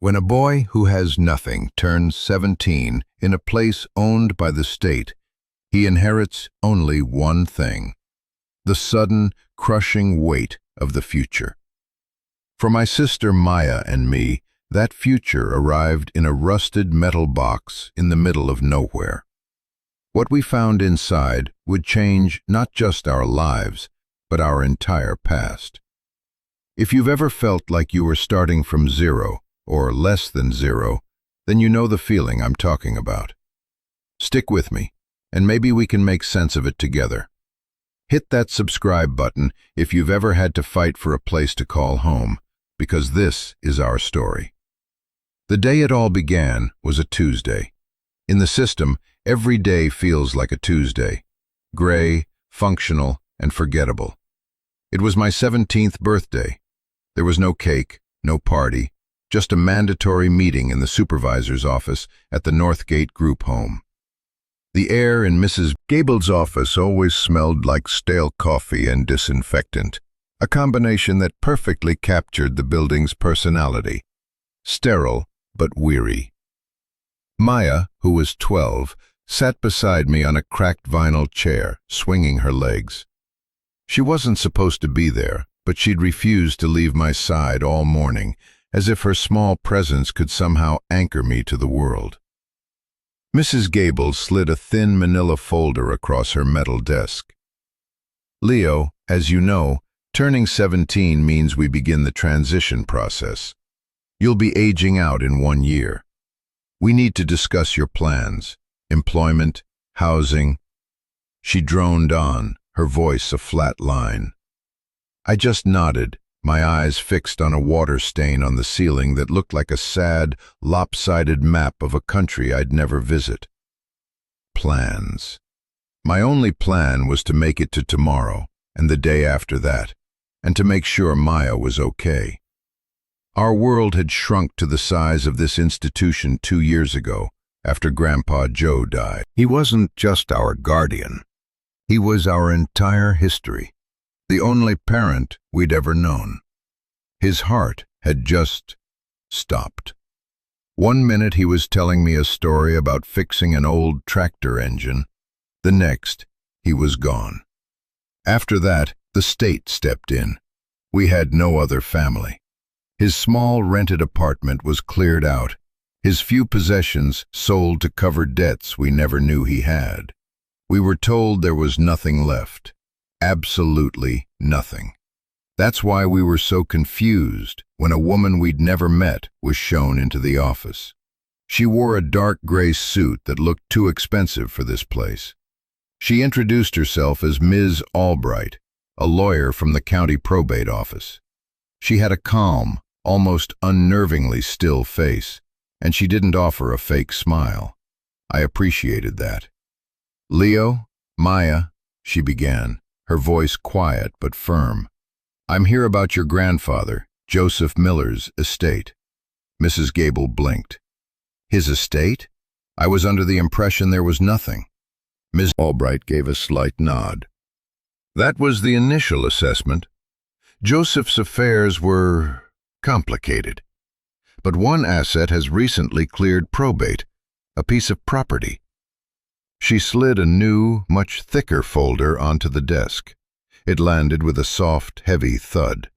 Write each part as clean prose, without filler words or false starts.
When a boy who has nothing turns 17 in a place owned by the state, he inherits only one thing: the sudden, crushing weight of the future. For my sister Maya and me, that future arrived in a rusted metal box in the middle of nowhere. What we found inside would change not just our lives, but our entire past. If you've ever felt like you were starting from zero, or less than zero, then you know the feeling I'm talking about. Stick with me, and maybe we can make sense of it together. Hit that subscribe button if you've ever had to fight for a place to call home, because this is our story. The day it all began was a Tuesday. In the system, every day feels like a Tuesday. Gray, functional, and forgettable. It was my 17th birthday. There was no cake, no party, just a mandatory meeting in the supervisor's office at the Northgate group home. The air in Mrs. Gable's office always smelled like stale coffee and disinfectant, a combination that perfectly captured the building's personality. Sterile, but weary. Maya, who was 12, sat beside me on a cracked vinyl chair, swinging her legs. She wasn't supposed to be there, but she'd refused to leave my side all morning, as if her small presence could somehow anchor me to the world. Mrs. Gable slid a thin manila folder across her metal desk. Leo, as you know, turning 17 means we begin the transition process. You'll be aging out in 1 year. We need to discuss your plans, employment, housing. She droned on, her voice a flat line. I just nodded, my eyes fixed on a water stain on the ceiling that looked like a sad, lopsided map of a country I'd never visit. Plans. My only plan was to make it to tomorrow, and the day after that, and to make sure Maya was okay. Our world had shrunk to the size of this institution 2 years ago, after Grandpa Joe died. He wasn't just our guardian. He was our entire history, the only parent we'd ever known. His heart had just stopped. 1 minute he was telling me a story about fixing an old tractor engine. The next, he was gone. After that, the state stepped in. We had no other family. His small rented apartment was cleared out, his few possessions sold to cover debts we never knew he had. We were told there was nothing left. Absolutely nothing. That's why we were so confused when a woman we'd never met was shown into the office. She wore a dark gray suit that looked too expensive for this place. She introduced herself as Ms. Albright, a lawyer from the county probate office. She had a calm, almost unnervingly still face, and she didn't offer a fake smile. I appreciated that. "Leo, Maya," she began, her voice quiet but firm. "I'm here about your grandfather, Joseph Miller's estate." Mrs. Gable blinked. "His estate? I was under the impression there was nothing." Ms. Albright gave a slight nod. "That was the initial assessment. Joseph's affairs were complicated. But one asset has recently cleared probate, a piece of property." She slid a new, much thicker folder onto the desk. It landed with a soft, heavy thud.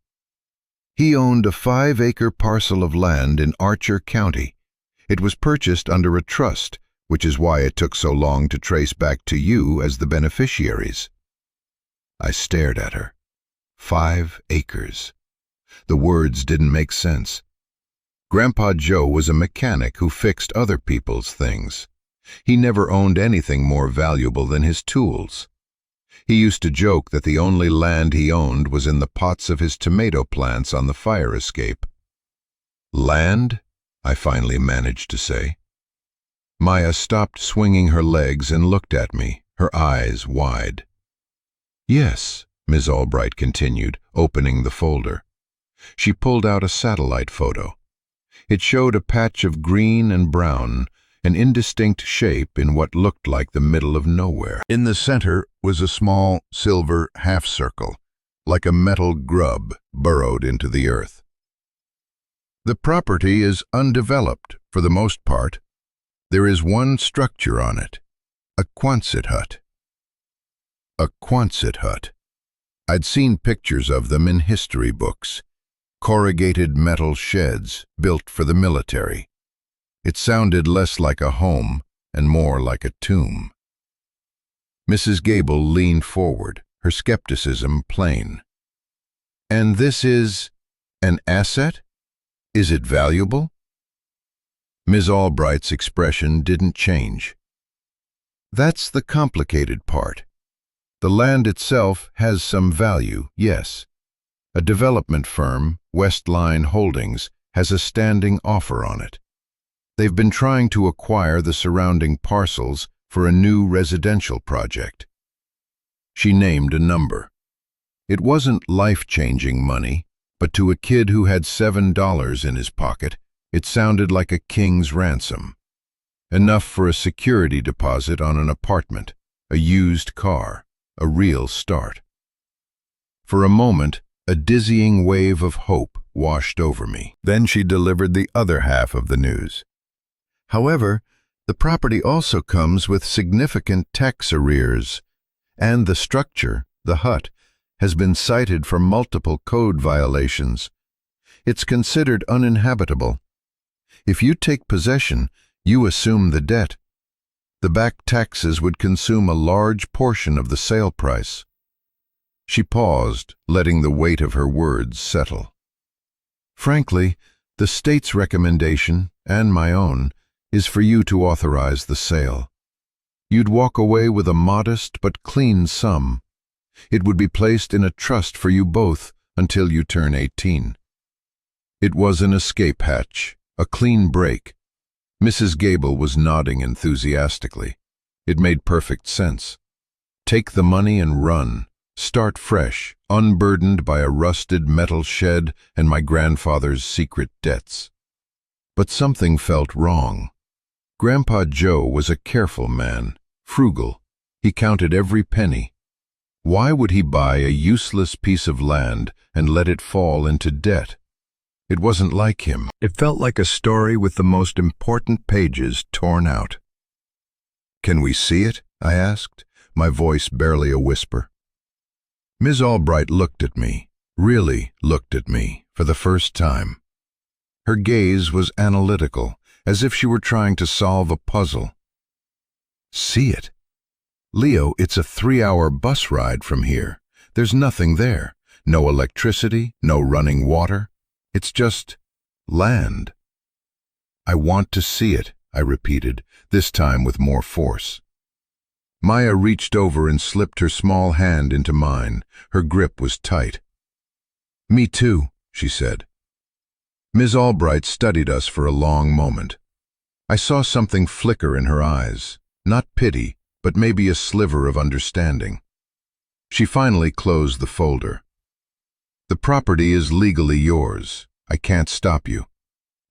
"He owned a 5-acre parcel of land in Archer County. It was purchased under a trust, which is why it took so long to trace back to you as the beneficiaries." I stared at her. 5 acres. The words didn't make sense. Grandpa Joe was a mechanic who fixed other people's things. He never owned anything more valuable than his tools. He used to joke that the only land he owned was in the pots of his tomato plants on the fire escape. "Land?" I finally managed to say. Maya stopped swinging her legs and looked at me, her eyes wide. "Yes," Ms. Albright continued, opening the folder. She pulled out a satellite photo. It showed a patch of green and brown, an indistinct shape in what looked like the middle of nowhere. In the center was a small silver half-circle, like a metal grub burrowed into the earth. The property is undeveloped for the most part. There is one structure on it, a Quonset hut. A Quonset hut. I'd seen pictures of them in history books, corrugated metal sheds built for the military. It sounded less like a home and more like a tomb. Mrs. Gable leaned forward, her skepticism plain. "And this is an asset? Is it valuable?" Ms. Albright's expression didn't change. "That's the complicated part. The land itself has some value, yes. A development firm, Westline Holdings, has a standing offer on it. They've been trying to acquire the surrounding parcels for a new residential project." She named a number. It wasn't life-changing money, but to a kid who had $7 in his pocket, it sounded like a king's ransom. Enough for a security deposit on an apartment, a used car, a real start. For a moment, a dizzying wave of hope washed over me. Then she delivered the other half of the news. "However, the property also comes with significant tax arrears, and the structure, the hut, has been cited for multiple code violations. It's considered uninhabitable. If you take possession, you assume the debt. The back taxes would consume a large portion of the sale price." She paused, letting the weight of her words settle. "Frankly, the state's recommendation, and my own, is for you to authorize the sale. You'd walk away with a modest but clean sum. It would be placed in a trust for you both until you turn 18. It was an escape hatch, a clean break. Mrs. Gable was nodding enthusiastically. It made perfect sense. Take the money and run. Start fresh, unburdened by a rusted metal shed and my grandfather's secret debts. But something felt wrong. Grandpa Joe was a careful man, frugal. He counted every penny. Why would he buy a useless piece of land and let it fall into debt? It wasn't like him. It felt like a story with the most important pages torn out. "Can we see it?" I asked, my voice barely a whisper. Ms. Albright looked at me, really looked at me, for the first time. Her gaze was analytical, as if she were trying to solve a puzzle. "See it? Leo, it's a 3-hour bus ride from here. There's nothing there. No electricity, no running water. It's just land." "I want to see it," I repeated, this time with more force. Maya reached over and slipped her small hand into mine. Her grip was tight. "Me too," she said. Ms. Albright studied us for a long moment. I saw something flicker in her eyes, not pity, but maybe a sliver of understanding. She finally closed the folder. "The property is legally yours. I can't stop you.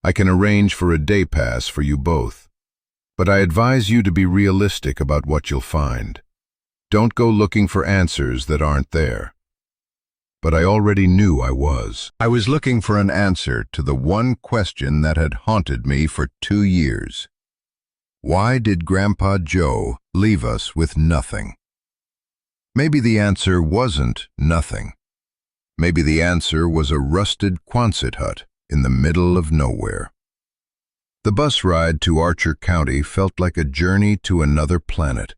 I can arrange for a day pass for you both. But I advise you to be realistic about what you'll find. Don't go looking for answers that aren't there." But I already knew I was. I was looking for an answer to the one question that had haunted me for 2 years. Why did Grandpa Joe leave us with nothing? Maybe the answer wasn't nothing. Maybe the answer was a rusted Quonset hut in the middle of nowhere. The bus ride to Archer County felt like a journey to another planet.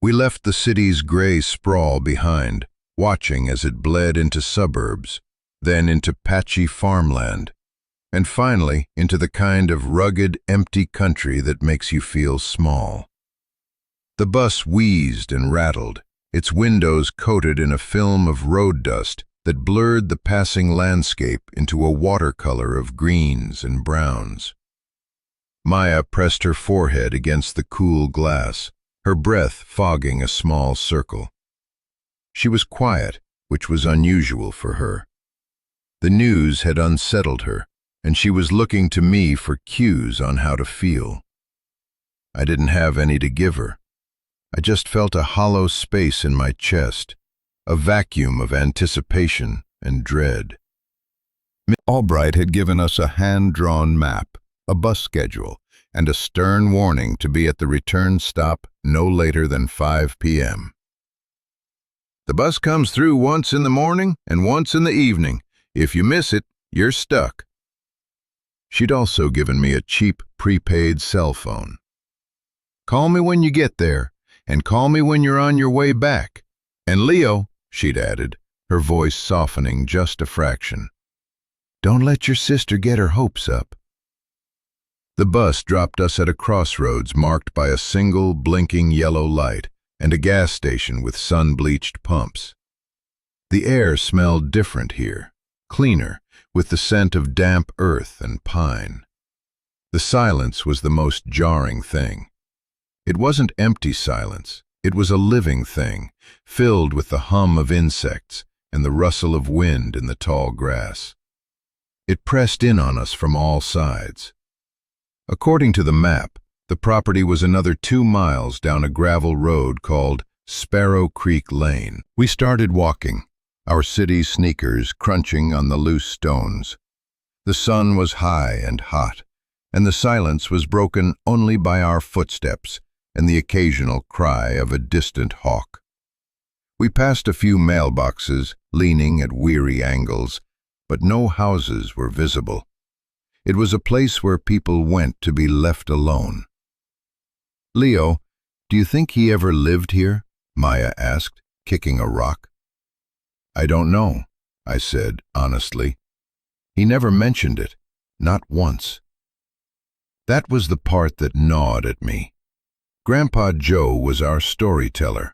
We left the city's gray sprawl behind, watching as it bled into suburbs, then into patchy farmland, and finally into the kind of rugged, empty country that makes you feel small. The bus wheezed and rattled, its windows coated in a film of road dust that blurred the passing landscape into a watercolor of greens and browns. Maya pressed her forehead against the cool glass, her breath fogging a small circle. She was quiet, which was unusual for her. The news had unsettled her, and she was looking to me for cues on how to feel. I didn't have any to give her. I just felt a hollow space in my chest, a vacuum of anticipation and dread. Albright had given us a hand-drawn map, a bus schedule, and a stern warning to be at the return stop no later than 5 p.m. The bus comes through once in the morning and once in the evening. If you miss it, you're stuck. She'd also given me a cheap prepaid cell phone. Call me when you get there, and call me when you're on your way back. And Leo, she'd added, her voice softening just a fraction, don't let your sister get her hopes up. The bus dropped us at a crossroads marked by a single blinking yellow light and a gas station with sun-bleached pumps. The air smelled different here, cleaner, with the scent of damp earth and pine. The silence was the most jarring thing. It wasn't empty silence, it was a living thing, filled with the hum of insects and the rustle of wind in the tall grass. It pressed in on us from all sides. According to the map, the property was another 2 miles down a gravel road called Sparrow Creek Lane. We started walking, our city sneakers crunching on the loose stones. The sun was high and hot, and the silence was broken only by our footsteps and the occasional cry of a distant hawk. We passed a few mailboxes, leaning at weary angles, but no houses were visible. It was a place where people went to be left alone. Leo, do you think he ever lived here? Maya asked, kicking a rock. I don't know, I said honestly. He never mentioned it, not once. That was the part that gnawed at me. Grandpa Joe was our storyteller.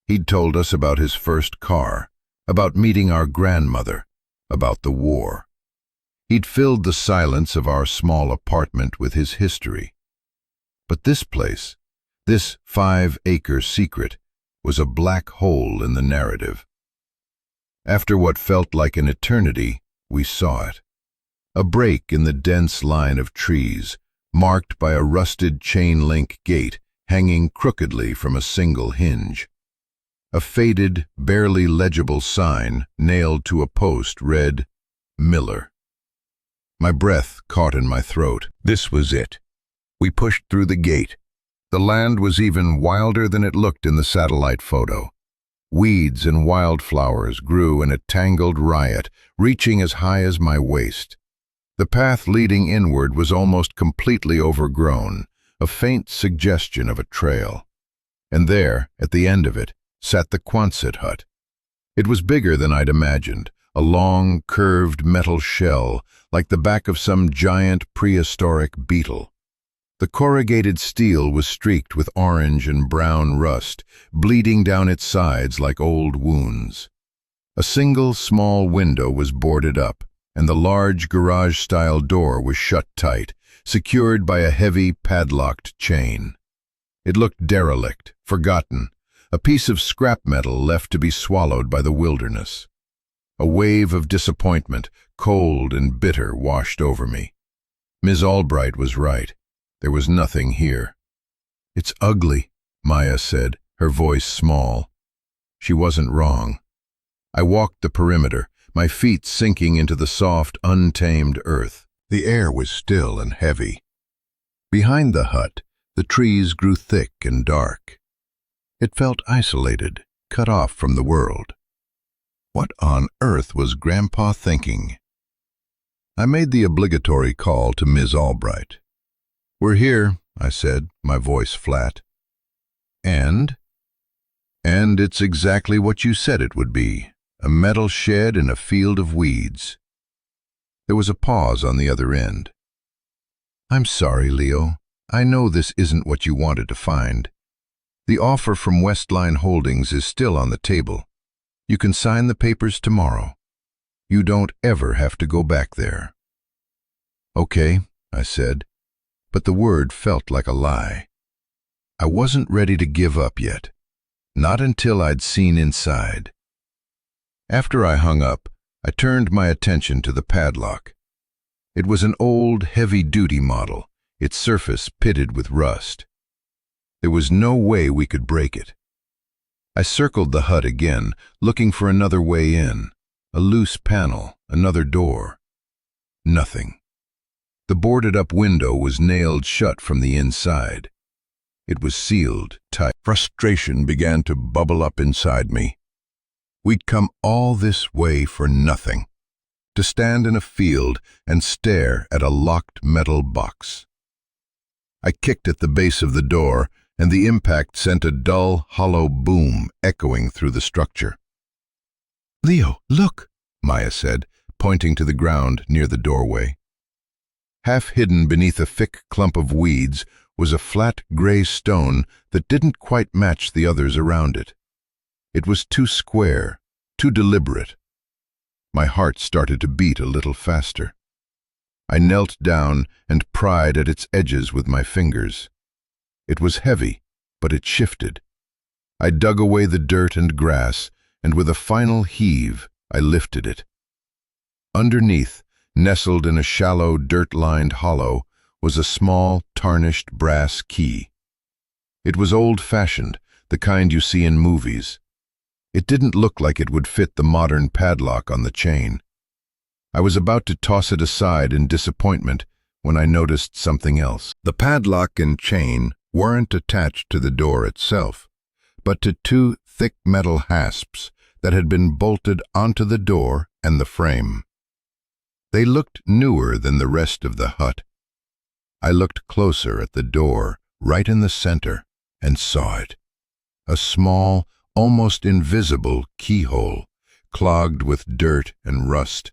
He'd told us about his first car, about meeting our grandmother, about the war. He'd filled the silence of our small apartment with his history. But this place, this 5-acre secret, was a black hole in the narrative. After what felt like an eternity, we saw it. A break in the dense line of trees, marked by a rusted chain-link gate hanging crookedly from a single hinge. A faded, barely legible sign nailed to a post read, Miller. My breath caught in my throat. This was it. We pushed through the gate. The land was even wilder than it looked in the satellite photo. Weeds and wildflowers grew in a tangled riot, reaching as high as my waist. The path leading inward was almost completely overgrown, a faint suggestion of a trail. And there, at the end of it, sat the Quonset hut. It was bigger than I'd imagined, a long, curved metal shell, like the back of some giant prehistoric beetle. The corrugated steel was streaked with orange and brown rust, bleeding down its sides like old wounds. A single small window was boarded up, and the large garage-style door was shut tight, secured by a heavy, padlocked chain. It looked derelict, forgotten, a piece of scrap metal left to be swallowed by the wilderness. A wave of disappointment, cold and bitter, washed over me. Ms. Albright was right. There was nothing here. It's ugly, Maya said, her voice small. She wasn't wrong. I walked the perimeter, my feet sinking into the soft, untamed earth. The air was still and heavy. Behind the hut, the trees grew thick and dark. It felt isolated, cut off from the world. What on earth was Grandpa thinking? I made the obligatory call to Ms. Albright. "We're here," I said, my voice flat. And it's exactly what you said it would be, a metal shed in a field of weeds. There was a pause on the other end. "I'm sorry, Leo. I know this isn't what you wanted to find. The offer from Westline Holdings is still on the table. You can sign the papers tomorrow. You don't ever have to go back there." "Okay," I said, but the word felt like a lie. I wasn't ready to give up yet, not until I'd seen inside. After I hung up, I turned my attention to the padlock. It was an old, heavy-duty model, its surface pitted with rust. There was no way we could break it. I circled the hut again, looking for another way in, a loose panel, another door. Nothing. The boarded-up window was nailed shut from the inside. It was sealed tight. Frustration began to bubble up inside me. We'd come all this way for nothing, to stand in a field and stare at a locked metal box. I kicked at the base of the door, and the impact sent a dull, hollow boom echoing through the structure. "Leo, look," Maya said, pointing to the ground near the doorway. Half hidden beneath a thick clump of weeds was a flat gray stone that didn't quite match the others around it. It was too square, too deliberate. My heart started to beat a little faster. I knelt down and pried at its edges with my fingers. It was heavy, but it shifted. I dug away the dirt and grass, and with a final heave, I lifted it. Underneath, nestled in a shallow, dirt-lined hollow, was a small, tarnished brass key. It was old-fashioned, the kind you see in movies. It didn't look like it would fit the modern padlock on the chain. I was about to toss it aside in disappointment when I noticed something else. The padlock and chain weren't attached to the door itself, but to two thick metal hasps that had been bolted onto the door and the frame. They looked newer than the rest of the hut. I looked closer at the door, right in the center, and saw it. A small, almost invisible keyhole, clogged with dirt and rust,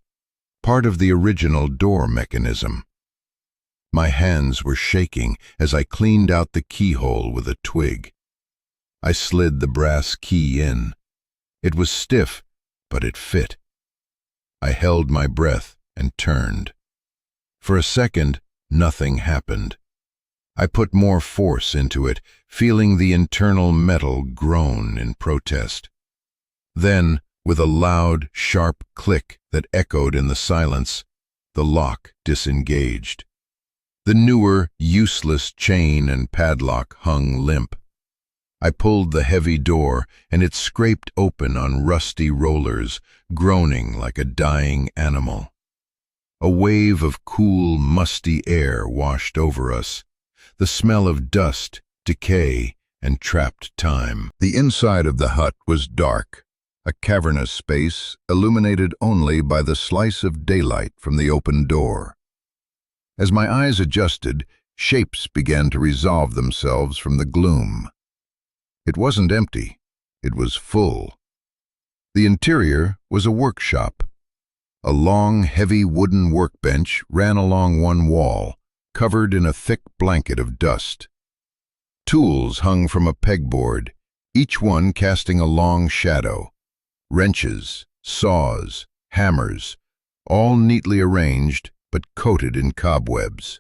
part of the original door mechanism. My hands were shaking as I cleaned out the keyhole with a twig. I slid the brass key in. It was stiff, but it fit. I held my breath and turned. For a second, nothing happened. I put more force into it, feeling the internal metal groan in protest. Then, with a loud, sharp click that echoed in the silence, the lock disengaged. The newer, useless chain and padlock hung limp. I pulled the heavy door, and it scraped open on rusty rollers, groaning like a dying animal. A wave of cool, musty air washed over us, the smell of dust, decay, and trapped time. The inside of the hut was dark, a cavernous space illuminated only by the slice of daylight from the open door. As my eyes adjusted, shapes began to resolve themselves from the gloom. It wasn't empty, it was full. The interior was a workshop. A long, heavy wooden workbench ran along one wall, covered in a thick blanket of dust. Tools hung from a pegboard, each one casting a long shadow. Wrenches, saws, hammers, all neatly arranged but coated in cobwebs.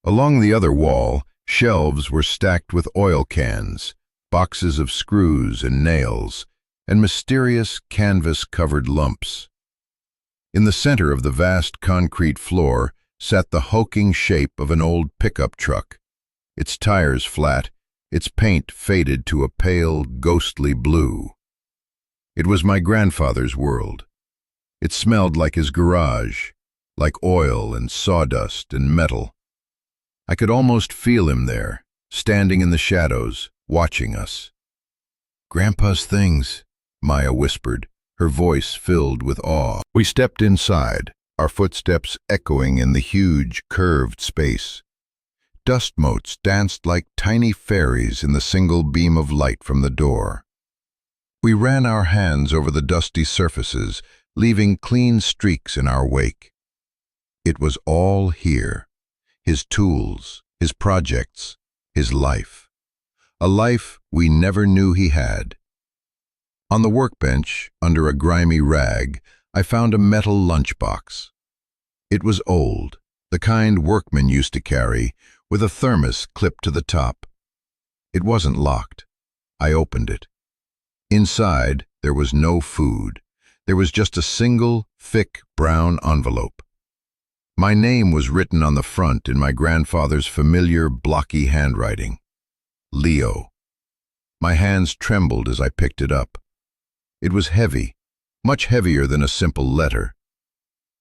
Along the other wall, shelves were stacked with oil cans, boxes of screws and nails, and mysterious canvas-covered lumps. In the center of the vast concrete floor sat the hulking shape of an old pickup truck, its tires flat, its paint faded to a pale, ghostly blue. It was my grandfather's world. It smelled like his garage, like oil and sawdust and metal. I could almost feel him there, standing in the shadows, watching us. "Grandpa's things," Maya whispered, her voice filled with awe. We stepped inside, our footsteps echoing in the huge, curved space. Dust motes danced like tiny fairies in the single beam of light from the door. We ran our hands over the dusty surfaces, leaving clean streaks in our wake. It was all here, his tools, his projects, his life. A life we never knew he had. On the workbench, under a grimy rag, I found a metal lunchbox. It was old, the kind workmen used to carry, with a thermos clipped to the top. It wasn't locked. I opened it. Inside, there was no food. There was just a single, thick, brown envelope. My name was written on the front in my grandfather's familiar, blocky handwriting. Leo. My hands trembled as I picked it up. It was heavy, much heavier than a simple letter.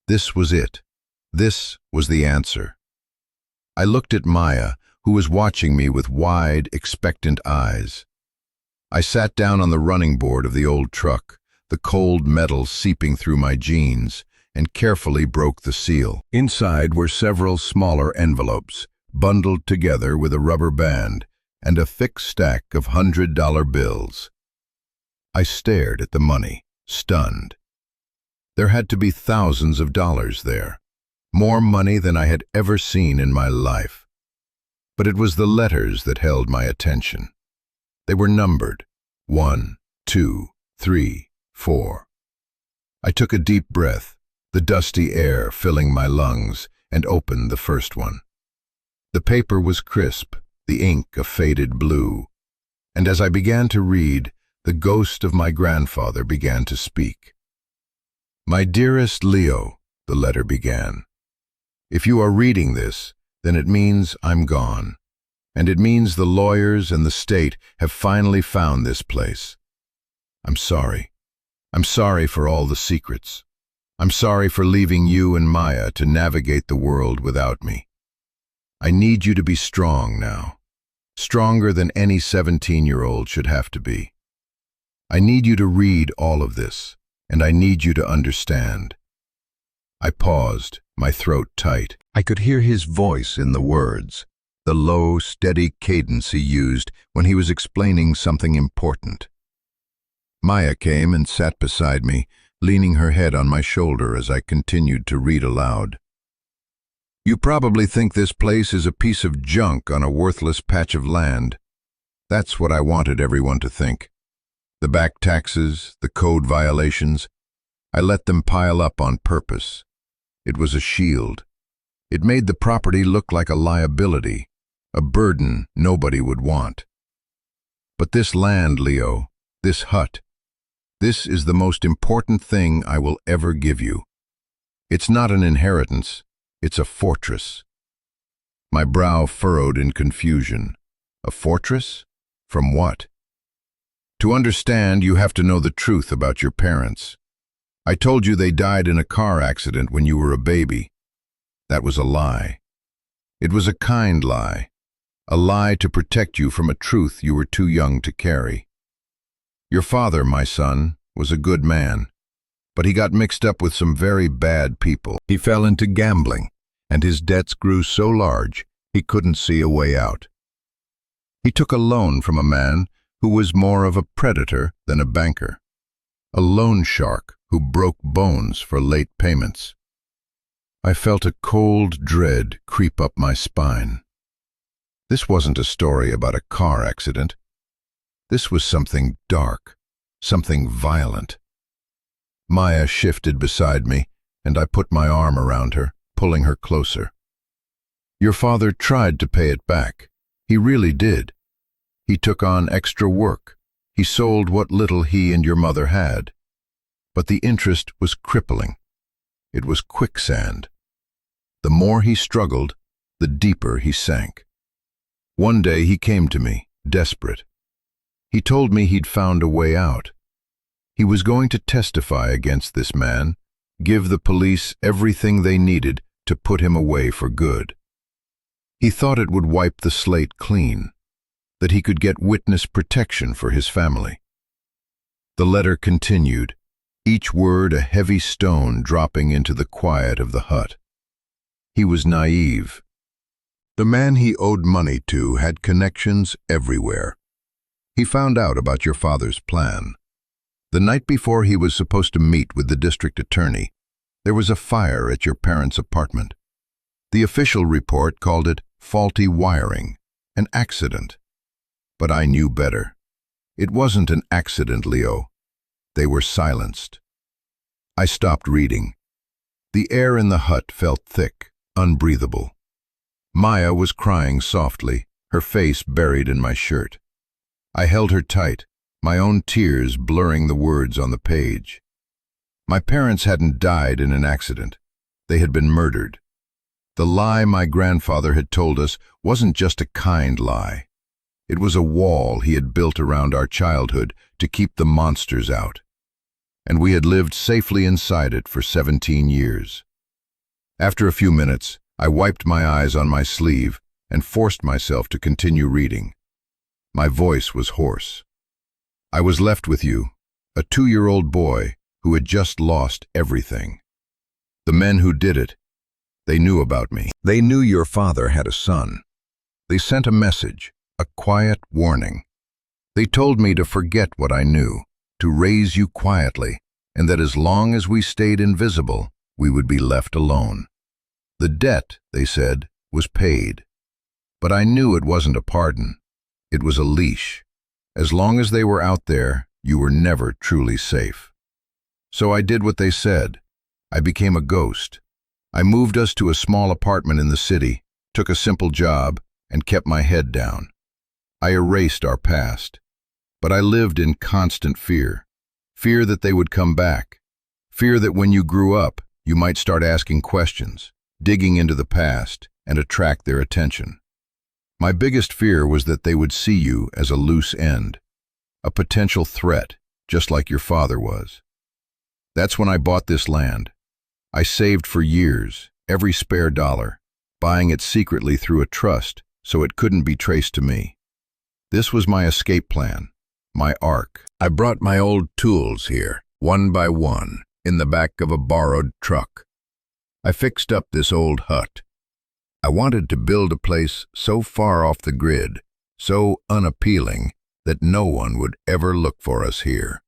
This was it, This was the answer. I looked at Maya, who was watching me with wide, expectant eyes. I sat down on the running board of the old truck, the cold metal seeping through my jeans, and carefully broke the seal. Inside were several smaller envelopes, bundled together with a rubber band, and a thick stack of $100 bills. I stared at the money, stunned. There had to be thousands of dollars there, more money than I had ever seen in my life. But it was the letters that held my attention. They were numbered, 1, 2, 3, 4. I took a deep breath, the dusty air filling my lungs, and opened the first one. The paper was crisp, the ink a faded blue, and as I began to read, the ghost of my grandfather began to speak. "My dearest Leo," the letter began, "if you are reading this, then it means I'm gone, and it means the lawyers and the state have finally found this place. I'm sorry. I'm sorry for all the secrets. I'm sorry for leaving you and Maya to navigate the world without me. I need you to be strong now, stronger than any 17-year-old should have to be. I need you to read all of this, and I need you to understand." I paused, my throat tight. I could hear his voice in the words, the low, steady cadence he used when he was explaining something important. Maya came and sat beside me, leaning her head on my shoulder as I continued to read aloud. "You probably think this place is a piece of junk on a worthless patch of land. That's what I wanted everyone to think. The back taxes, the code violations, I let them pile up on purpose. It was a shield. It made the property look like a liability, a burden nobody would want. But this land, Leo, this hut, this is the most important thing I will ever give you. It's not an inheritance, it's a fortress." My brow furrowed in confusion. A fortress? From what? "To understand, you have to know the truth about your parents. I told you they died in a car accident when you were a baby. That was a lie. It was a kind lie, a lie to protect you from a truth you were too young to carry. Your father, my son, was a good man, but he got mixed up with some very bad people. He fell into gambling, and his debts grew so large he couldn't see a way out. He took a loan from a man who was more of a predator than a banker, a loan shark who broke bones for late payments. I felt a cold dread creep up my spine. This wasn't a story about a car accident. This was something dark, something violent. Maya shifted beside me, and I put my arm around her, pulling her closer. "Your father tried to pay it back. He really did. He took on extra work. He sold what little he and your mother had. But the interest was crippling. It was quicksand. The more he struggled, the deeper he sank. One day he came to me, desperate. He told me he'd found a way out. He was going to testify against this man, give the police everything they needed to put him away for good. He thought it would wipe the slate clean, that he could get witness protection for his family." The letter continued, each word a heavy stone dropping into the quiet of the hut. He was naive. The man he owed money to had connections everywhere. He found out about your father's plan. The night before he was supposed to meet with the district attorney, there was a fire at your parents' apartment. The official report called it faulty wiring, an accident. But I knew better. It wasn't an accident, Leo. They were silenced. I stopped reading. The air in the hut felt thick, unbreathable. Maya was crying softly, her face buried in my shirt. I held her tight, my own tears blurring the words on the page. My parents hadn't died in an accident. They had been murdered. The lie my grandfather had told us wasn't just a kind lie. It was a wall he had built around our childhood to keep the monsters out. And we had lived safely inside it for 17 years. After a few minutes, I wiped my eyes on my sleeve and forced myself to continue reading. My voice was hoarse. I was left with you, a 2-year-old boy who had just lost everything. The men who did it, they knew about me. They knew your father had a son. They sent a message, a quiet warning. They told me to forget what I knew, to raise you quietly, and that as long as we stayed invisible, we would be left alone. The debt, they said, was paid. But I knew it wasn't a pardon. It was a leash. As long as they were out there, you were never truly safe. So I did what they said. I became a ghost. I moved us to a small apartment in the city, took a simple job, and kept my head down. I erased our past. But I lived in constant fear. Fear that they would come back. Fear that when you grew up, you might start asking questions, digging into the past, and attract their attention. My biggest fear was that they would see you as a loose end, a potential threat, just like your father was. That's when I bought this land. I saved for years, every spare dollar, buying it secretly through a trust so it couldn't be traced to me. This was my escape plan, my ark. I brought my old tools here, one by one, in the back of a borrowed truck. I fixed up this old hut. I wanted to build a place so far off the grid, so unappealing, that no one would ever look for us here.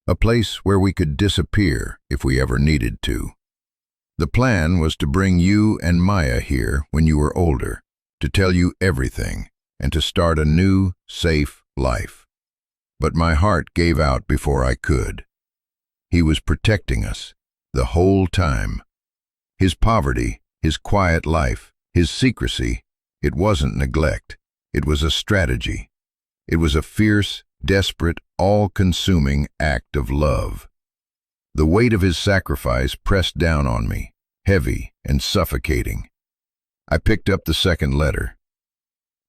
A place where we could disappear if we ever needed to. The plan was to bring you and Maya here when you were older, to tell you everything, and to start a new, safe life. But my heart gave out before I could. He was protecting us, the whole time. His poverty, his quiet life, his secrecy, it wasn't neglect. It was a strategy. It was a fierce, desperate, all-consuming act of love. The weight of his sacrifice pressed down on me, heavy and suffocating. I picked up the second letter.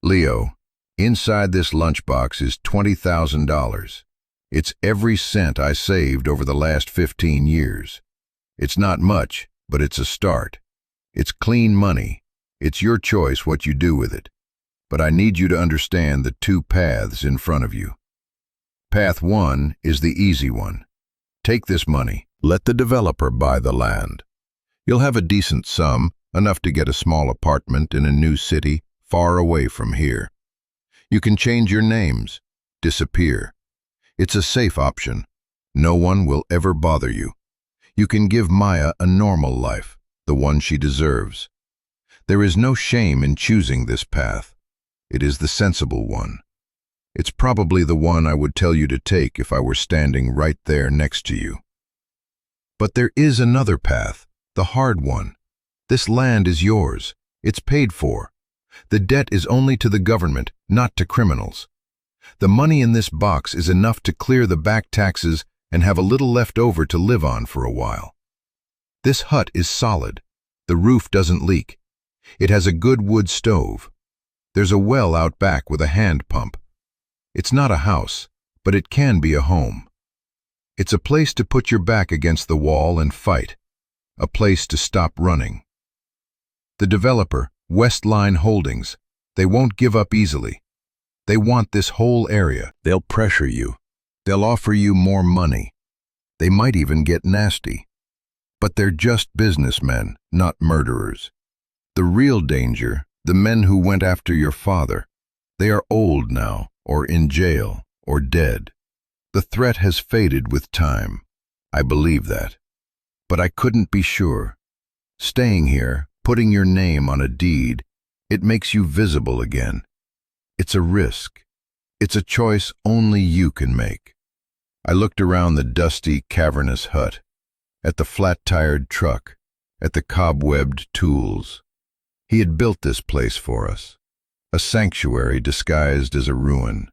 Leo, inside this lunchbox is $20,000. It's every cent I saved over the last 15 years. It's not much, but it's a start. It's clean money. It's your choice what you do with it. But I need you to understand the two paths in front of you. Path 1 is the easy one. Take this money. Let the developer buy the land. You'll have a decent sum, enough to get a small apartment in a new city far away from here. You can change your names, disappear. It's a safe option. No one will ever bother you. You can give Maya a normal life, the one she deserves. There is no shame in choosing this path. It is the sensible one. It's probably the one I would tell you to take if I were standing right there next to you. But there is another path, the hard one. This land is yours. It's paid for. The debt is only to the government, not to criminals. The money in this box is enough to clear the back taxes and have a little left over to live on for a while. This hut is solid. The roof doesn't leak. It has a good wood stove. There's a well out back with a hand pump. It's not a house, but it can be a home. It's a place to put your back against the wall and fight. A place to stop running. The developer, Westline Holdings, they won't give up easily. They want this whole area. They'll pressure you. They'll offer you more money. They might even get nasty. But they're just businessmen, not murderers. The real danger, the men who went after your father, they are old now, or in jail, or dead. The threat has faded with time. I believe that. But I couldn't be sure. Staying here, putting your name on a deed, it makes you visible again. It's a risk. It's a choice only you can make. I looked around the dusty, cavernous hut, at the flat-tired truck, at the cobwebbed tools. He had built this place for us, a sanctuary disguised as a ruin.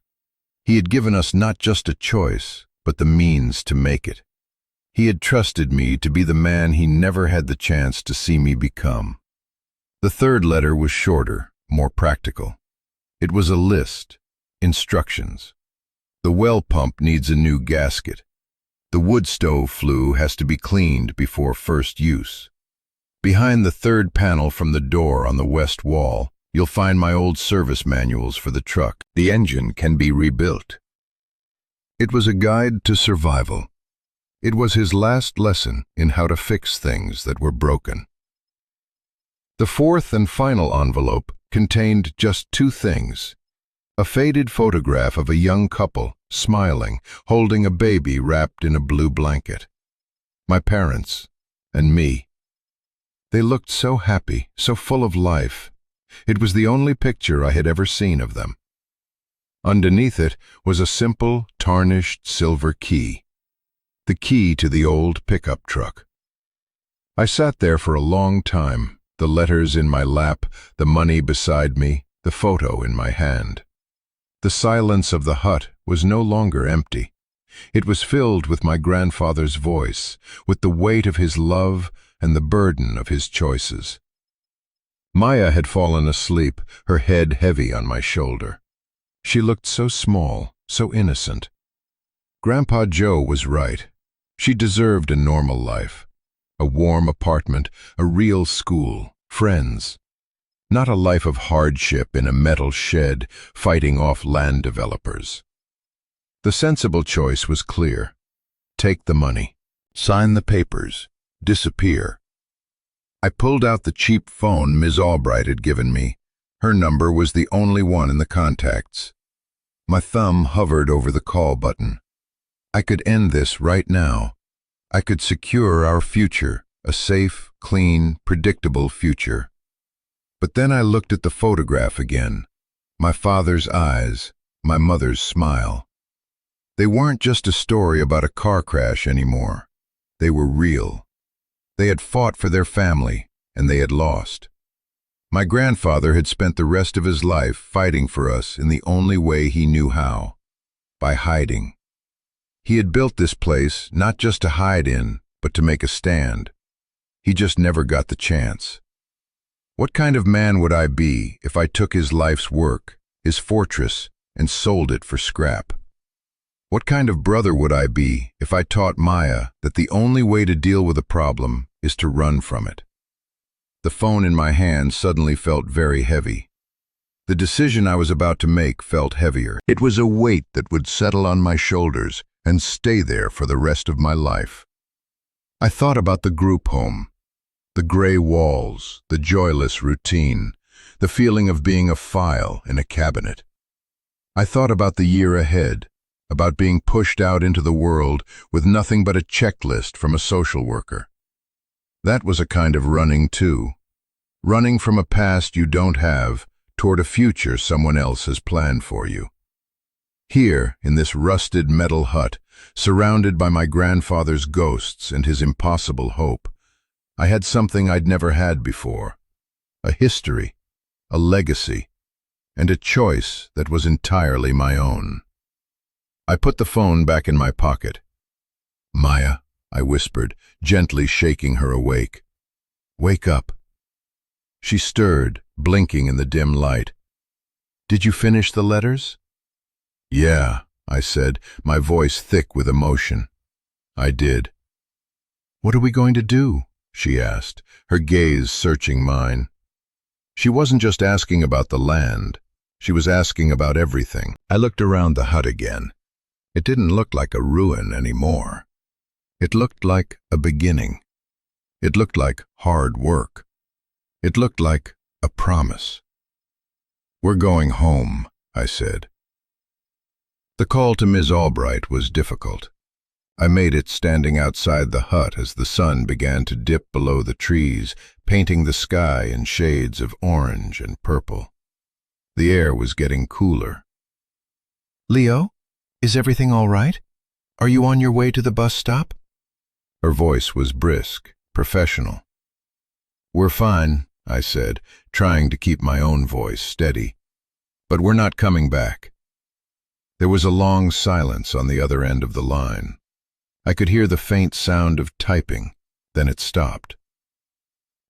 He had given us not just a choice, but the means to make it. He had trusted me to be the man he never had the chance to see me become. The third letter was shorter, more practical. It was a list, instructions. The well pump needs a new gasket. The wood stove flue has to be cleaned before first use. Behind the third panel from the door on the west wall, you'll find my old service manuals for the truck. The engine can be rebuilt. It was a guide to survival. It was his last lesson in how to fix things that were broken. The fourth and final envelope contained just two things: a faded photograph of a young couple, smiling, holding a baby wrapped in a blue blanket. My parents and me. They looked so happy, so full of life. It was the only picture I had ever seen of them. Underneath it was a simple, tarnished silver key. The key to the old pickup truck. I sat there for a long time, the letters in my lap, the money beside me, the photo in my hand. The silence of the hut was no longer empty. It was filled with my grandfather's voice, with the weight of his love and the burden of his choices. Maya had fallen asleep, her head heavy on my shoulder. She looked so small, so innocent. Grandpa Joe was right. She deserved a normal life. A warm apartment, a real school, friends. Not a life of hardship in a metal shed, fighting off land developers. The sensible choice was clear. Take the money. Sign the papers. Disappear. I pulled out the cheap phone Ms. Albright had given me. Her number was the only one in the contacts. My thumb hovered over the call button. I could end this right now. I could secure our future, a safe, clean, predictable future. But then I looked at the photograph again. My father's eyes, my mother's smile. They weren't just a story about a car crash anymore. They were real. They had fought for their family, and they had lost. My grandfather had spent the rest of his life fighting for us in the only way he knew how, by hiding. He had built this place not just to hide in, but to make a stand. He just never got the chance. What kind of man would I be if I took his life's work, his fortress, and sold it for scrap? What kind of brother would I be if I taught Maya that the only way to deal with a problem is to run from it? The phone in my hand suddenly felt very heavy. The decision I was about to make felt heavier. It was a weight that would settle on my shoulders and stay there for the rest of my life. I thought about the group home, the gray walls, the joyless routine, the feeling of being a file in a cabinet. I thought about the year ahead, about being pushed out into the world with nothing but a checklist from a social worker. That was a kind of running too. Running from a past you don't have toward a future someone else has planned for you. Here, in this rusted metal hut, surrounded by my grandfather's ghosts and his impossible hope, I had something I'd never had before. A history, a legacy, and a choice that was entirely my own. I put the phone back in my pocket. "Maya," I whispered, gently shaking her awake. "Wake up." She stirred, blinking in the dim light. "Did you finish the letters?" "Yeah," I said, my voice thick with emotion. "I did." "What are we going to do?" she asked, her gaze searching mine. She wasn't just asking about the land. She was asking about everything. I looked around the hut again. It didn't look like a ruin anymore. It looked like a beginning. It looked like hard work. It looked like a promise. "We're going home," I said. The call to Ms. Albright was difficult. I made it standing outside the hut as the sun began to dip below the trees, painting the sky in shades of orange and purple. The air was getting cooler. "Leo, is everything all right? Are you on your way to the bus stop?" Her voice was brisk, professional. "We're fine," I said, trying to keep my own voice steady. "But we're not coming back." There was a long silence on the other end of the line. I could hear the faint sound of typing, then it stopped.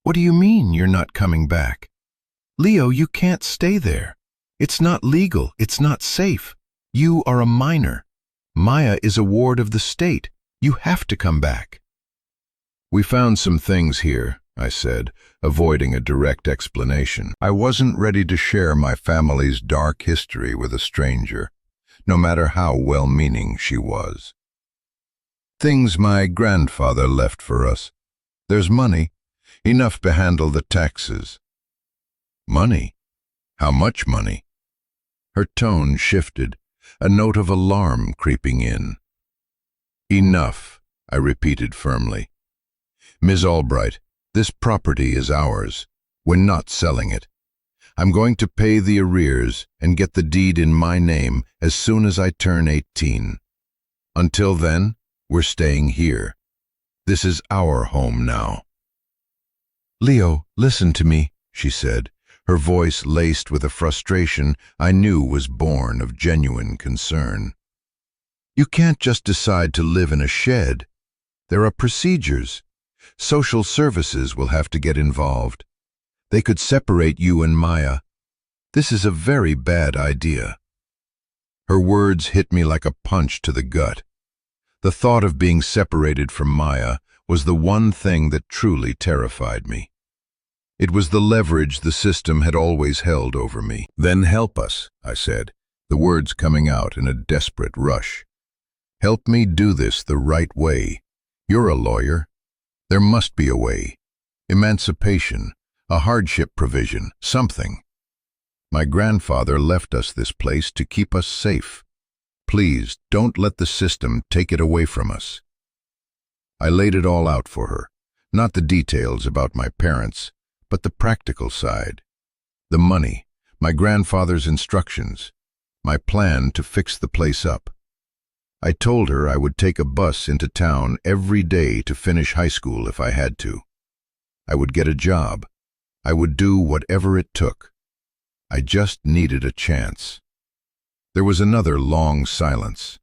"What do you mean you're not coming back? Leo, you can't stay there. It's not legal, it's not safe. You are a minor. Maya is a ward of the state. You have to come back." "We found some things here," I said, avoiding a direct explanation. I wasn't ready to share my family's dark history with a stranger, no matter how well-meaning she was. Things my grandfather left for us. There's money, enough to handle the taxes. Money? How much money? Her tone shifted, a note of alarm creeping in. Enough, I repeated firmly. Ms. Albright, this property is ours. We're not selling it. I'm going to pay the arrears and get the deed in my name as soon as I turn 18. Until then, we're staying here. This is our home now. Leo, listen to me, she said, her voice laced with a frustration I knew was born of genuine concern. You can't just decide to live in a shed. There are procedures. Social services will have to get involved. They could separate you and Maya. This is a very bad idea. Her words hit me like a punch to the gut. The thought of being separated from Maya was the one thing that truly terrified me. It was the leverage the system had always held over me. Then help us, I said, the words coming out in a desperate rush. Help me do this the right way. You're a lawyer. There must be a way. Emancipation, a hardship provision, something. My grandfather left us this place to keep us safe. Please, don't let the system take it away from us. I laid it all out for her, not the details about my parents, but the practical side. The money, my grandfather's instructions, my plan to fix the place up. I told her I would take a bus into town every day to finish high school if I had to. I would get a job. I would do whatever it took. I just needed a chance. There was another long silence.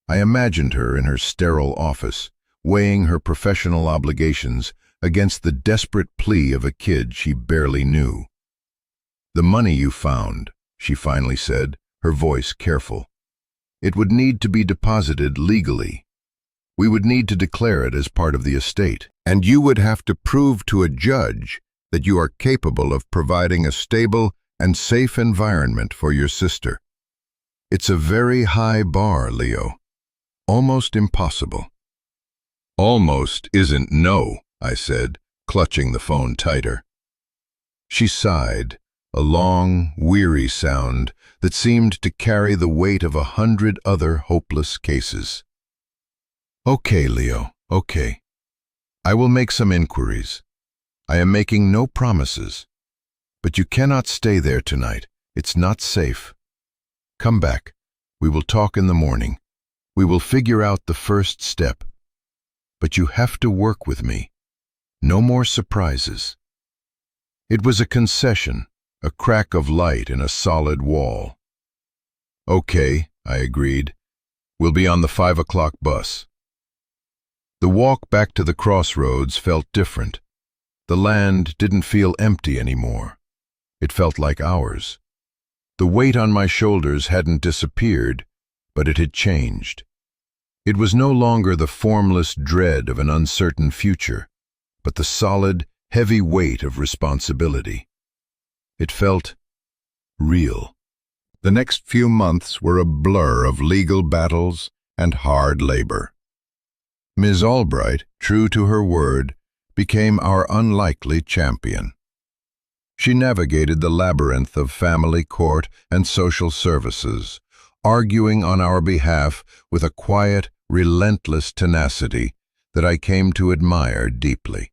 I imagined her in her sterile office, weighing her professional obligations against the desperate plea of a kid she barely knew. The money you found, she finally said, her voice careful. It would need to be deposited legally. We would need to declare it as part of the estate, and you would have to prove to a judge that you are capable of providing a stable and safe environment for your sister. It's a very high bar, Leo. Almost impossible. Almost isn't no, I said, clutching the phone tighter. She sighed, a long, weary sound that seemed to carry the weight of 100 other hopeless cases. Okay, Leo, okay. I will make some inquiries. I am making no promises. But you cannot stay there tonight. It's not safe. Come back. We will talk in the morning. We will figure out the first step. But you have to work with me. No more surprises. It was a concession, a crack of light in a solid wall. Okay, I agreed. We'll be on the 5 o'clock bus. The walk back to the crossroads felt different. The land didn't feel empty anymore. It felt like ours. The weight on my shoulders hadn't disappeared, but it had changed. It was no longer the formless dread of an uncertain future, but the solid, heavy weight of responsibility. It felt real. The next few months were a blur of legal battles and hard labor. Ms. Albright, true to her word, became our unlikely champion. She navigated the labyrinth of family court and social services, arguing on our behalf with a quiet, relentless tenacity that I came to admire deeply.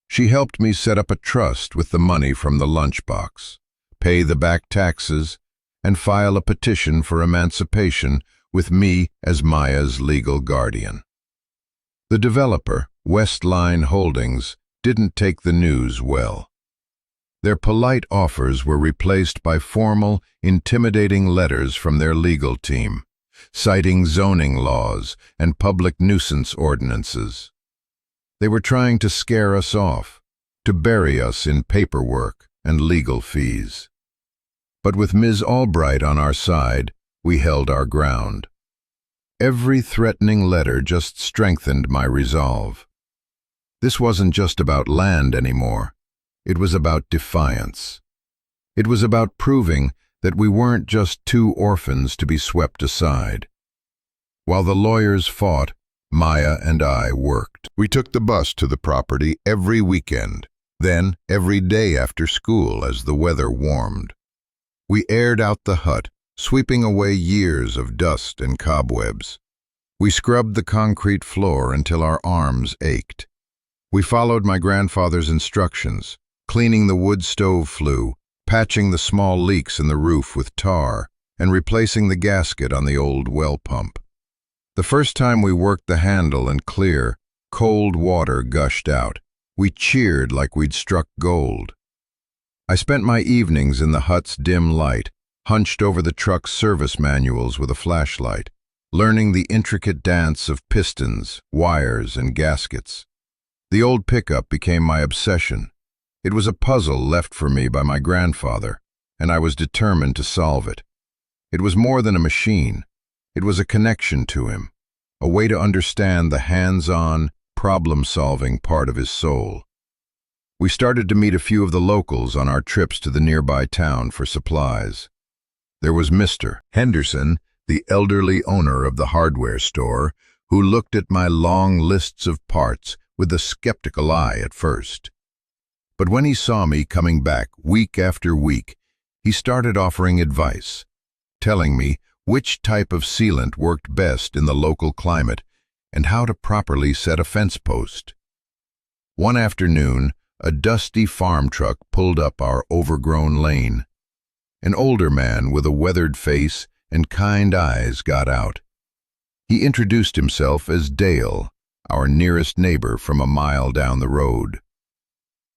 She helped me set up a trust with the money from the lunchbox, pay the back taxes, and file a petition for emancipation with me as Maya's legal guardian. The developer, Westline Holdings, didn't take the news well. Their polite offers were replaced by formal, intimidating letters from their legal team, citing zoning laws and public nuisance ordinances. They were trying to scare us off, to bury us in paperwork and legal fees. But with Ms. Albright on our side, we held our ground. Every threatening letter just strengthened my resolve. This wasn't just about land anymore. It was about defiance. It was about proving that we weren't just two orphans to be swept aside. While the lawyers fought, Maya and I worked. We took the bus to the property every weekend, then every day after school as the weather warmed. We aired out the hut, sweeping away years of dust and cobwebs. We scrubbed the concrete floor until our arms ached. We followed my grandfather's instructions, cleaning the wood stove flue, patching the small leaks in the roof with tar, and replacing the gasket on the old well pump. The first time we worked the handle and clear, cold water gushed out. We cheered like we'd struck gold. I spent my evenings in the hut's dim light, hunched over the truck's service manuals with a flashlight, learning the intricate dance of pistons, wires, and gaskets. The old pickup became my obsession. It was a puzzle left for me by my grandfather, and I was determined to solve it. It was more than a machine. It was a connection to him, a way to understand the hands-on, problem-solving part of his soul. We started to meet a few of the locals on our trips to the nearby town for supplies. There was Mr. Henderson, the elderly owner of the hardware store, who looked at my long lists of parts with a skeptical eye at first. But when he saw me coming back week after week, he started offering advice, telling me which type of sealant worked best in the local climate and how to properly set a fence post. One afternoon, a dusty farm truck pulled up our overgrown lane. An older man with a weathered face and kind eyes got out. He introduced himself as Dale, our nearest neighbor from a mile down the road.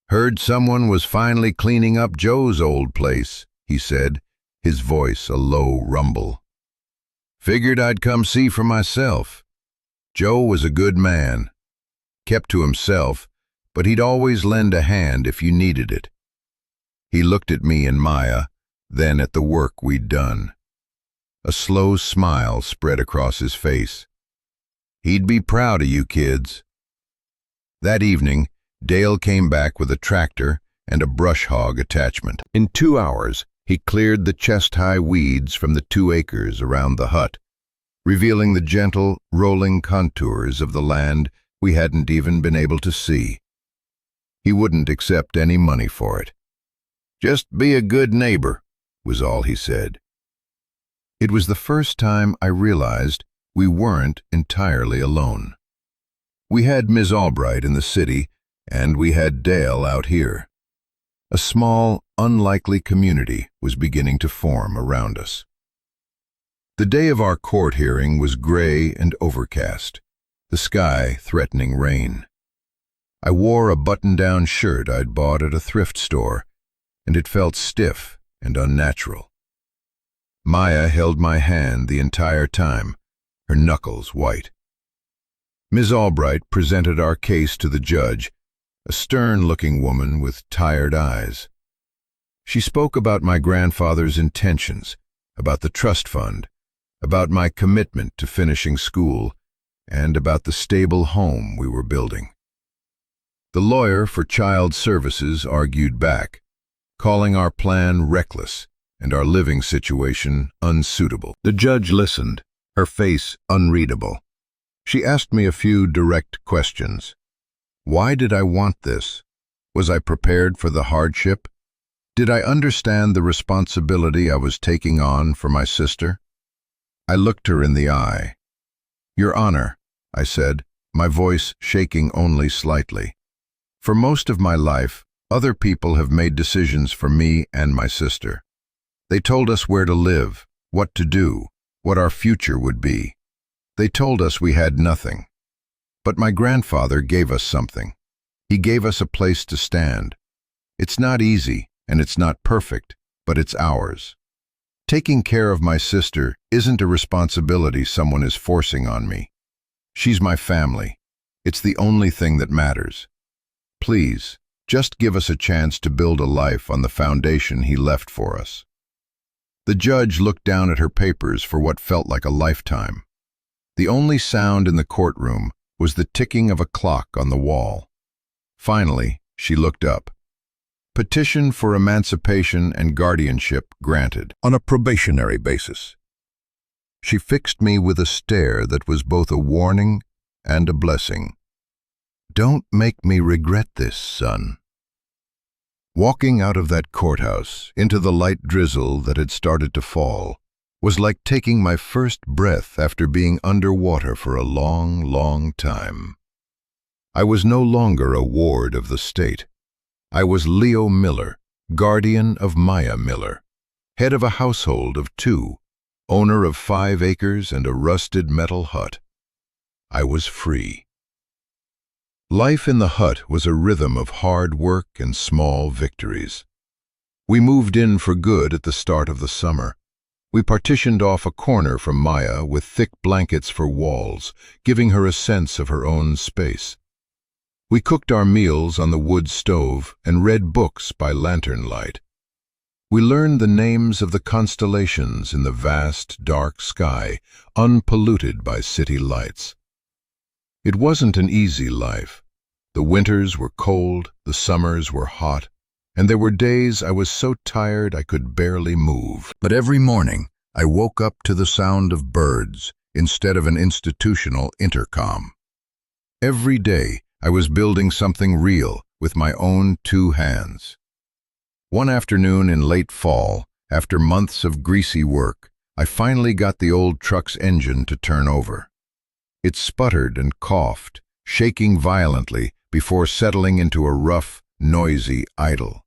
"Heard someone was finally cleaning up Joe's old place," he said, his voice a low rumble. "Figured I'd come see for myself. Joe was a good man. Kept to himself, but he'd always lend a hand if you needed it." He looked at me and Maya, then at the work we'd done. A slow smile spread across his face. "He'd be proud of you kids." That evening, Dale came back with a tractor and a brush hog attachment. In 2 hours, he cleared the chest-high weeds from the 2 acres around the hut, revealing the gentle, rolling contours of the land we hadn't even been able to see. He wouldn't accept any money for it. "Just be a good neighbor," was all he said. It was the first time I realized we weren't entirely alone. We had Ms. Albright in the city, and we had Dale out here. A small, unlikely community was beginning to form around us. The day of our court hearing was gray and overcast, the sky threatening rain. I wore a button-down shirt I'd bought at a thrift store, and it felt stiff and unnatural. Maya held my hand the entire time, her knuckles white. Ms. Albright presented our case to the judge, a stern-looking woman with tired eyes. She spoke about my grandfather's intentions, about the trust fund, about my commitment to finishing school, and about the stable home we were building. The lawyer for child services argued back, calling our plan reckless and our living situation unsuitable. The judge listened, her face unreadable. She asked me a few direct questions. Why did I want this? Was I prepared for the hardship? Did I understand the responsibility I was taking on for my sister? I looked her in the eye. "Your Honor," I said, my voice shaking only slightly. "For most of my life, other people have made decisions for me and my sister. They told us where to live, what to do, what our future would be. They told us we had nothing. But my grandfather gave us something. He gave us a place to stand. It's not easy, and it's not perfect, but it's ours. Taking care of my sister isn't a responsibility someone is forcing on me. She's my family. It's the only thing that matters. Please, just give us a chance to build a life on the foundation he left for us." The judge looked down at her papers for what felt like a lifetime. The only sound in the courtroom was the ticking of a clock on the wall. Finally, she looked up. Petition for emancipation and guardianship granted. On a probationary basis. She fixed me with a stare that was both a warning and a blessing. Don't make me regret this, son. Walking out of that courthouse into the light drizzle that had started to fall was like taking my first breath after being underwater for a long, long time. I was no longer a ward of the state. I was Leo Miller, guardian of Maya Miller, head of a household of 2, owner of 5 acres and a rusted metal hut. I was free. Life in the hut was a rhythm of hard work and small victories. We moved in for good at the start of the summer. We partitioned off a corner from Maya with thick blankets for walls, giving her a sense of her own space. We cooked our meals on the wood stove and read books by lantern light. We learned the names of the constellations in the vast, dark sky, unpolluted by city lights. It wasn't an easy life. The winters were cold, the summers were hot, and there were days I was so tired I could barely move. But every morning, I woke up to the sound of birds instead of an institutional intercom. Every day, I was building something real with my own 2 hands. One afternoon in late fall, after months of greasy work, I finally got the old truck's engine to turn over. It sputtered and coughed, shaking violently before settling into a rough, noisy idle.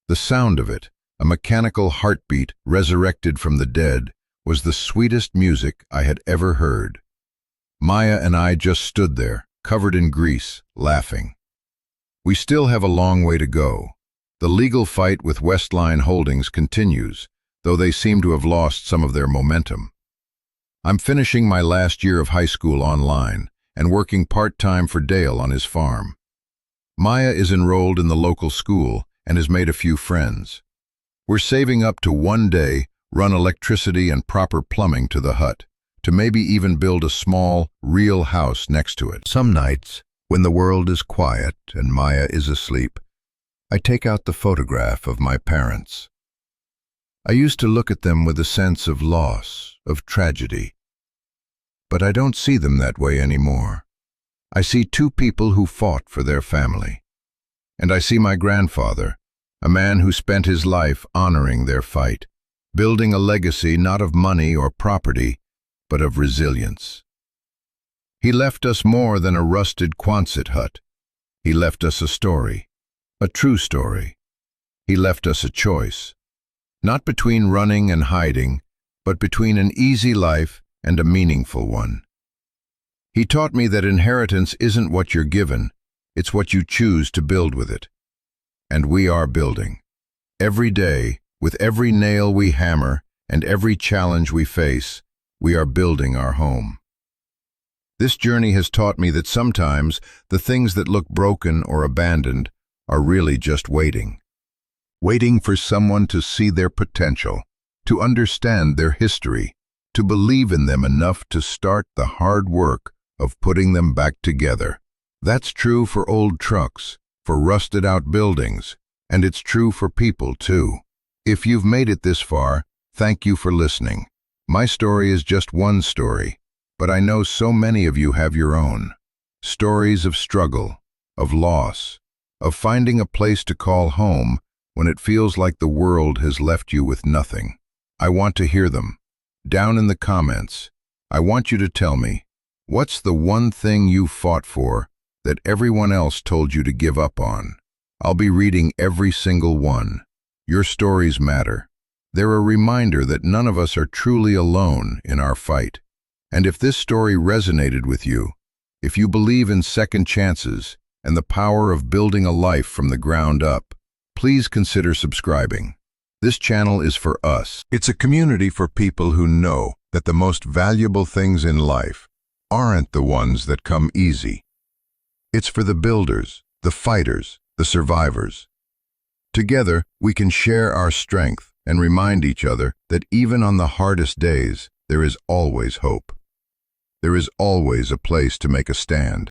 The sound of it, a mechanical heartbeat resurrected from the dead, was the sweetest music I had ever heard. Maya and I just stood there, covered in grease, laughing. We still have a long way to go. The legal fight with Westline Holdings continues, though they seem to have lost some of their momentum. I'm finishing my last year of high school online and working part-time for Dale on his farm. Maya is enrolled in the local school and has made a few friends. We're saving up to one day run electricity and proper plumbing to the hut, to maybe even build a small, real house next to it. Some nights, when the world is quiet and Maya is asleep, I take out the photograph of my parents. I used to look at them with a sense of loss, of tragedy. But I don't see them that way anymore. I see 2 people who fought for their family. And I see my grandfather, a man who spent his life honoring their fight, building a legacy not of money or property, but of resilience. He left us more than a rusted Quonset hut. He left us a story, a true story. He left us a choice, not between running and hiding, but between an easy life and a meaningful one. He taught me that inheritance isn't what you're given, it's what you choose to build with it. And we are building. Every day, with every nail we hammer and every challenge we face, we are building our home. This journey has taught me that sometimes the things that look broken or abandoned are really just waiting. Waiting for someone to see their potential, to understand their history, to believe in them enough to start the hard work of putting them back together. That's true for old trucks, for rusted-out buildings, and it's true for people too. If you've made it this far, thank you for listening. My story is just one story, but I know so many of you have your own. Stories of struggle, of loss, of finding a place to call home when it feels like the world has left you with nothing. I want to hear them. Down in the comments, I want you to tell me, what's the one thing you fought for that everyone else told you to give up on? I'll be reading every single one. Your stories matter. They're a reminder that none of us are truly alone in our fight. And if this story resonated with you, if you believe in second chances and the power of building a life from the ground up, please consider subscribing. This channel is for us. It's a community for people who know that the most valuable things in life aren't the ones that come easy. It's for the builders, the fighters, the survivors. Together, we can share our strength and remind each other that even on the hardest days, there is always hope. There is always a place to make a stand.